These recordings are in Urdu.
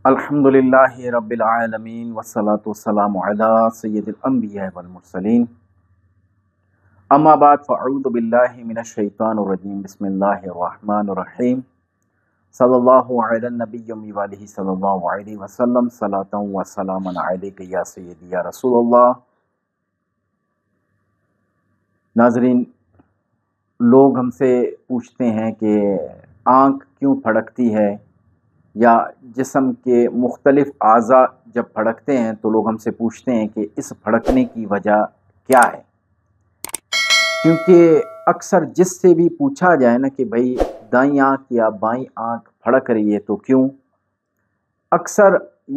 الحمدللہ رب العالمین والصلاة والسلام علی سید الانبیاء والمرسلین اما بعد فاعوذ باللہ من الشیطان الرجیم بسم اللہ الرحمن الرحیم صلی اللہ علی النبی وآلہ صلی اللہ علیہ وسلم صلاۃ و سلام علیک یا سیدی یا رسول اللہ۔ ناظرین، لوگ ہم سے پوچھتے ہیں کہ آنکھ کیوں پھڑکتی ہے، یا جسم کے مختلف اعضاء جب پھڑکتے ہیں تو لوگ ہم سے پوچھتے ہیں کہ اس پھڑکنے کی وجہ کیا ہے۔ کیونکہ اکثر جس سے بھی پوچھا جائے نا کہ بھائی دائیں آنکھ یا بائیں آنکھ پھڑک رہی ہے تو کیوں، اکثر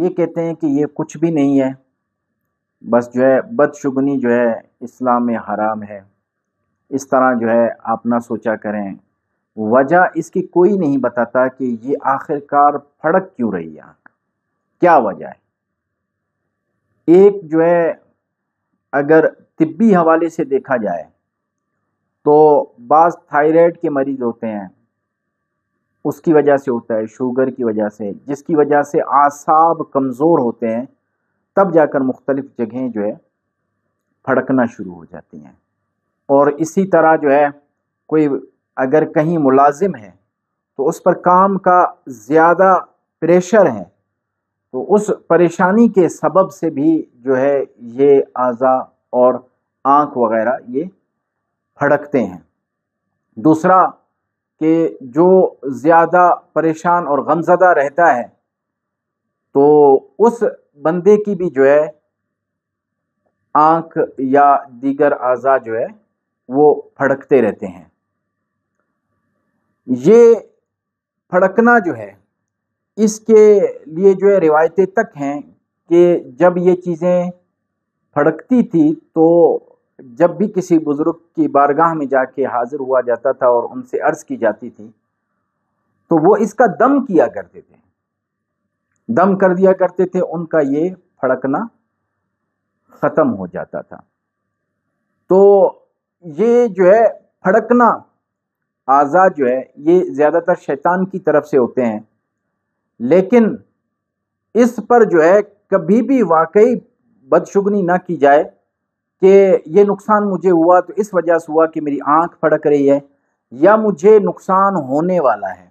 یہ کہتے ہیں کہ یہ کچھ بھی نہیں ہے، بس جو ہے بدشگنی جو ہے اسلام میں حرام ہے، اس طرح جو ہے آپ نہ سوچا کریں۔ وجہ اس کی کوئی نہیں بتاتا کہ یہ آخر کار پھڑک کیوں رہی ہے آنکھ، کیا وجہ ہے۔ ایک جو ہے اگر طبی حوالے سے دیکھا جائے تو بعض تھائرائیڈ کے مریض ہوتے ہیں، اس کی وجہ سے ہوتا ہے، شوگر کی وجہ سے، جس کی وجہ سے اعصاب کمزور ہوتے ہیں، تب جا کر مختلف جگہیں جو ہے پھڑکنا شروع ہو جاتی ہیں۔ اور اسی طرح جو ہے کوئی اگر کہیں ملازم ہے تو اس پر کام کا زیادہ پریشر ہے، تو اس پریشانی کے سبب سے بھی جو ہے یہ اعضاء اور آنکھ وغیرہ یہ پھڑکتے ہیں۔ دوسرا کہ جو زیادہ پریشان اور غمزدہ رہتا ہے تو اس بندے کی بھی جو ہے آنکھ یا دیگر اعضاء جو ہے وہ پھڑکتے رہتے ہیں۔ یہ پھڑکنا جو ہے اس کے لیے جو ہے روایتیں تک ہیں کہ جب یہ چیزیں پھڑکتی تھی تو جب بھی کسی بزرگ کی بارگاہ میں جا کے حاضر ہوا جاتا تھا اور ان سے عرض کی جاتی تھی تو وہ اس کا دم کیا کرتے تھے، دم کر دیا کرتے تھے، ان کا یہ پھڑکنا ختم ہو جاتا تھا۔ تو یہ جو ہے پھڑکنا اعضاء جو ہے یہ زیادہ تر شیطان کی طرف سے ہوتے ہیں، لیکن اس پر جو ہے کبھی بھی واقعی بدشگنی نہ کی جائے کہ یہ نقصان مجھے ہوا تو اس وجہ سے ہوا کہ میری آنکھ پھڑک رہی ہے یا مجھے نقصان ہونے والا ہے۔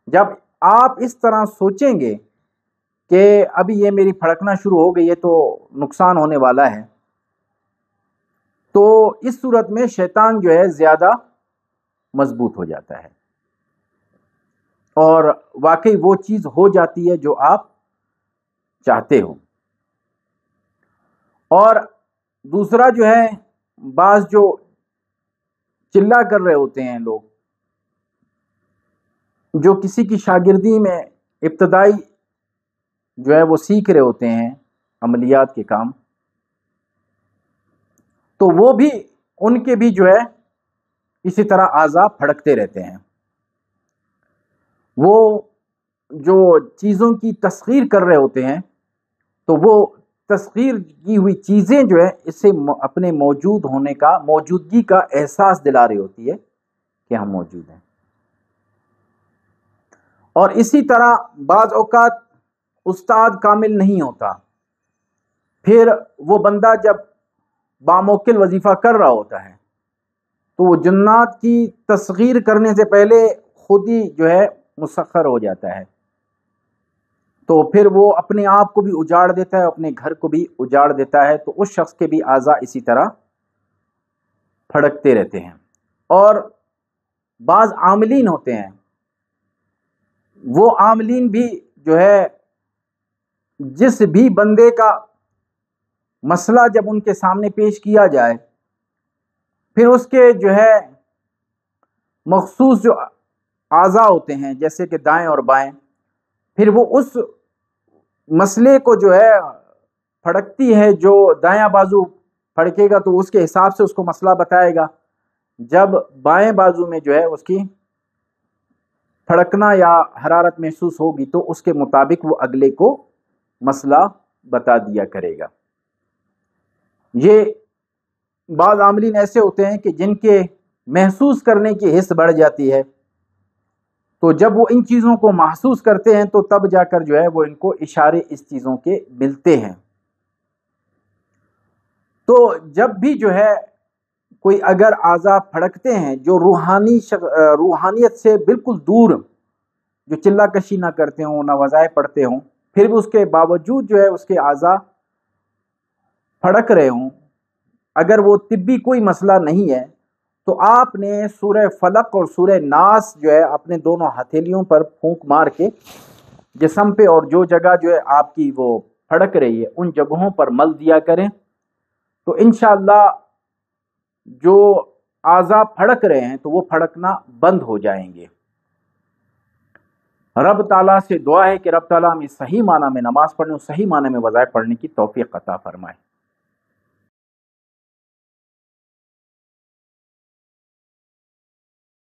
جب آپ اس طرح سوچیں گے کہ ابھی یہ میری پھڑکنا شروع ہو گئی ہے تو نقصان ہونے والا ہے، تو اس صورت میں شیطان جو ہے زیادہ مضبوط ہو جاتا ہے اور واقعی وہ چیز ہو جاتی ہے جو آپ چاہتے ہو۔ اور دوسرا جو ہے بعض جو چلا کر رہے ہوتے ہیں لوگ، جو کسی کی شاگردی میں ابتدائی جو ہے وہ سیکھ رہے ہوتے ہیں عملیات کے کام، تو وہ بھی ان کے بھی جو ہے اسی طرح اعضاء پھڑکتے رہتے ہیں۔ وہ جو چیزوں کی تسخیر کر رہے ہوتے ہیں تو وہ تسخیر کی ہوئی چیزیں جو ہے اس سے اپنے موجود ہونے کا، موجودگی کا احساس دلا رہی ہوتی ہے کہ ہم موجود ہیں۔ اور اسی طرح بعض اوقات استاد کامل نہیں ہوتا، پھر وہ بندہ جب باموکل وظیفہ کر رہا ہوتا ہے تو وہ جنات کی تصغیر کرنے سے پہلے خود ہی جو ہے مسخر ہو جاتا ہے، تو پھر وہ اپنے آپ کو بھی اجاڑ دیتا ہے، اپنے گھر کو بھی اجاڑ دیتا ہے، تو اس شخص کے بھی اعضاء اسی طرح پھڑکتے رہتے ہیں۔ اور بعض عاملین ہوتے ہیں، وہ عاملین بھی جو ہے جس بھی بندے کا مسئلہ جب ان کے سامنے پیش کیا جائے، پھر اس کے جو ہے مخصوص جو اعضاء ہوتے ہیں جیسے کہ دائیں اور بائیں، پھر وہ اس مسئلے کو جو ہے پھڑکتی ہے، جو دایاں بازو پھڑکے گا تو اس کے حساب سے اس کو مسئلہ بتائے گا، جب بائیں بازو میں جو ہے اس کی پھڑکنا یا حرارت محسوس ہوگی تو اس کے مطابق وہ اگلے کو مسئلہ بتا دیا کرے گا۔ یہ بعض عاملین ایسے ہوتے ہیں کہ جن کے محسوس کرنے کی حس بڑھ جاتی ہے، تو جب وہ ان چیزوں کو محسوس کرتے ہیں تو تب جا کر جو ہے وہ ان کو اشارے اس چیزوں کے ملتے ہیں۔ تو جب بھی جو ہے کوئی اگر اعضاء پھڑکتے ہیں جو روحانیت سے بالکل دور، جو چلہ کشی نہ کرتے ہوں، نہ وظائف پڑھتے ہوں، پھر بھی اس کے باوجود جو ہے اس کے اعضاء پھڑک رہے ہوں، اگر وہ طبی کوئی مسئلہ نہیں ہے، تو آپ نے سورہ فلق اور سورہ ناس جو ہے اپنے دونوں ہتھیلیوں پر پھونک مار کے جسم پہ، اور جو جگہ جو ہے آپ کی وہ پھڑک رہی ہے ان جگہوں پر مل دیا کریں، تو انشاءاللہ جو اعضاء پھڑک رہے ہیں تو وہ پھڑکنا بند ہو جائیں گے۔ رب تعالیٰ سے دعا ہے کہ رب تعالیٰ ہمیں صحیح معنی میں نماز پڑھنے اور صحیح معنی میں وظائف پڑھنے کی توفیق عطا فرمائے۔